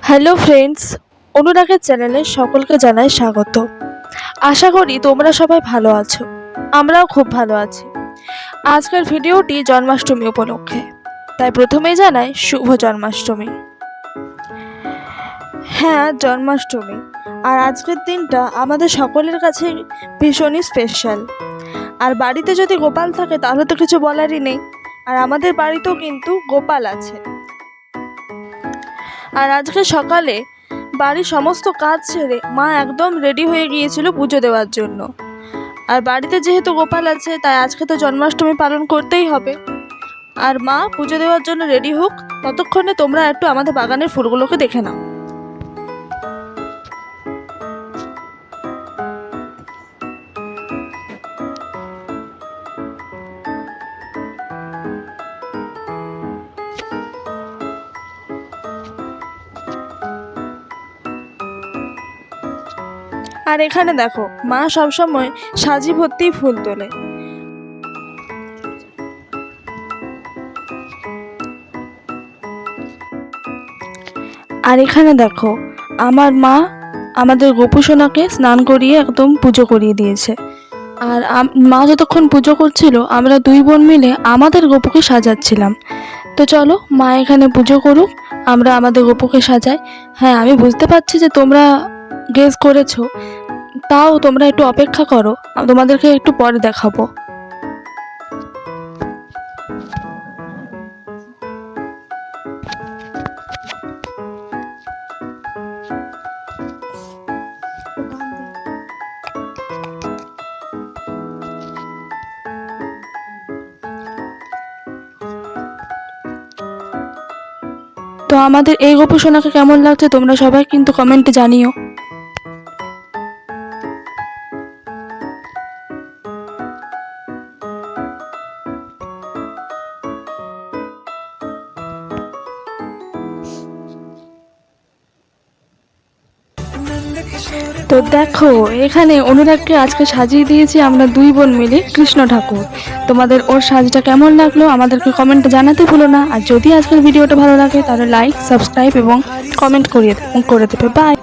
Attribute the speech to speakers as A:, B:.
A: Hello friends, অনুরাগের চ্যানেলে সকলকে জানাই স্বাগত। আশা করি তোমরা সবাই ভালো আছো, আমরাও খুব ভালো আছি। আজকের ভিডিওটি জন্মাষ্টমী উপলক্ষে, তাই প্রথমেই জানাই শুভ জন্মাষ্টমী। হ্যাঁ, জন্মাষ্টমী। আর আজকের দিনটা আমাদের সকলের কাছে ভীষণই স্পেশাল। আর বাড়িতে যদি গোপাল থাকে তাহলে তো কিছু বলারই নেই। আর আমাদের বাড়িতেও কিন্তু গোপাল আছে। আর আজকে সকালে বাড়ির সমস্ত কাজ ছেড়ে মা একদম রেডি হয়ে গিয়েছিল পুজো দেওয়ার জন্য। আর বাড়িতে যেহেতু গোপাল আছে তাই আজকে তো জন্মাষ্টমী পালন করতেই হবে। আর মা পুজো দেওয়ার জন্য রেডি হোক, ততক্ষণে তোমরা একটু আমাদের বাগানের ফুলগুলোকে দেখে নাও। আর এখানে দেখো, মা সবসময় সাজি ভর্তি ফুল তোলে। আর এখানে দেখো, আমার মা আমাদের গোপু সোনাকে স্নান করিয়ে একদম পুজো করিয়ে দিয়েছে। আর মা যতক্ষণ পুজো করছিল আমরা দুই বোন মিলে আমাদের গোপুকে সাজাচ্ছিলাম। তো চলো, মা এখানে পুজো করুক, আমরা আমাদের গোপুকে সাজাই। হ্যাঁ, আমি বুঝতে পারছি যে তোমরা গেস করেছো, তাও তোমরা একটু অপেক্ষা করো, তোমাদেরকে একটু পরে দেখাবো। তো আমাদের এই গোপু সোনাকে কেমন লাগছে তোমরা সবাই কিন্তু কমেন্টে জানিও। তো দেখো, এখানে অনুরাগকে আজকে সাজিয়ে দিয়েছি আমরা দুই বোন মিলে কৃষ্ণ ঠাকুর। তোমাদের ওর সাজটা কেমন লাগলো আমাদেরকে কমেন্টে জানাতে ভুলো না। আর যদি আজকের ভিডিওটা ভালো লাগে তাহলে লাইক, সাবস্ক্রাইব এবং কমেন্ট করে দেবে। বাই।